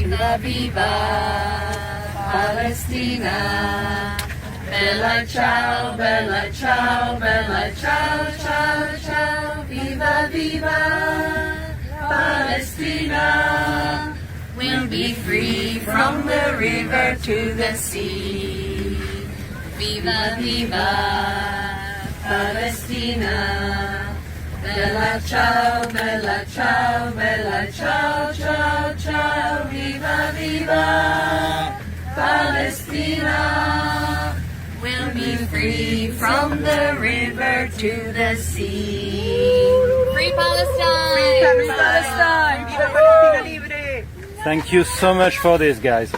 Viva, viva Palestina. Bella ciao, bella ciao, bella ciao, ciao, ciao. Viva, viva Palestina. We'll be free from the river to the sea. Viva, viva Palestina. Bella ciao, bella ciao, bella ciao, ciao, ciao. Viva, viva Palestina. We'll be free from the river to the sea. Free Palestine! Free Palestine! Viva Palestina libre! Thank you so much for this, guys.